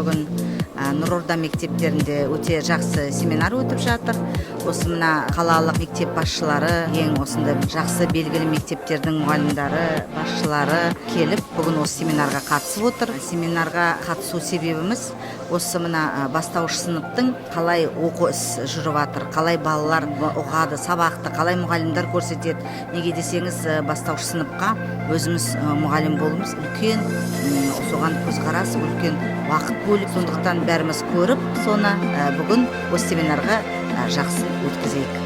бүгін Нұрорда мектептерінде өте жақсы семинар өтіп жатыр. Осы мына қалалық мектеп басшылары, ең осында жақсы белгілі мектептердің мұғалімдері, басшылары келіп, бүгін осы семинарға қатысып отыр. Семинарға қатысу себебіміз осы мына бастауыш сыныптың қалай оқу іс жүріп жатыр, қалай балалар оқады, сабақты қалай мұғалімдер көрсетеді. Неге десеңіз, бастауыш сыныпқа өзіміз мұғалім болуымыз үлкен, соған көзқарас, үлкен уақыт бөліп, сондықтан бәріміз көріп, соны бүгін осы семинарға жақсы өткізейік.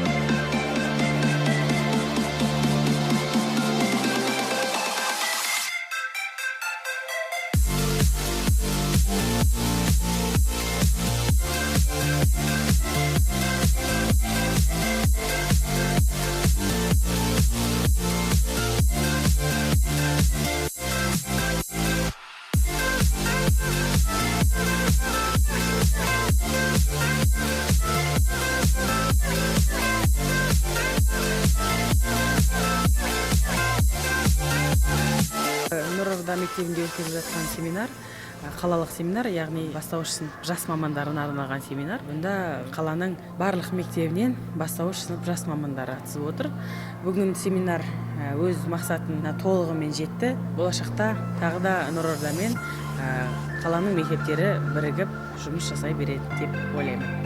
Нұрорда мектебінде өткізіп жатқан семинар, қалалық семинар, яғни бастауыш сынып жас мамандарына арналған семинар. Бұнда қаланың барлық мектебінен бастауыш сынып жас мамандары қатысып отыр. Бүгін семинар өз мақсатына толығымен жетті. Болашақта тағы да Нұрорда мен қаланың мектептері бірігіп жұмыс жасай береді деп ойлаймын.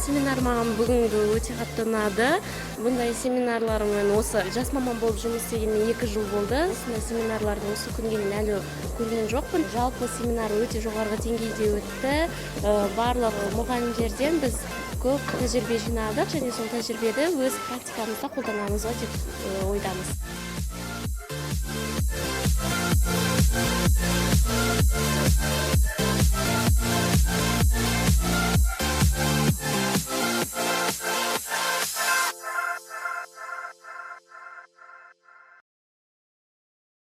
Семинар маған бүгінгі өте қатты ұнады. Бұндай семинарлармен осы жас маман болып жұмыс істегеніме 2 жыл болды. Осындай семинарлардың осы күнге дейін әлі көрген жоқпын. Жалпы семинар өте жоғарғы деңгейде өтті. Барлық мұғалімдерден біз көп тәжірибе жинадық, және сол тәжірибені өз практикамызда қолданамыз деп ойдамыз.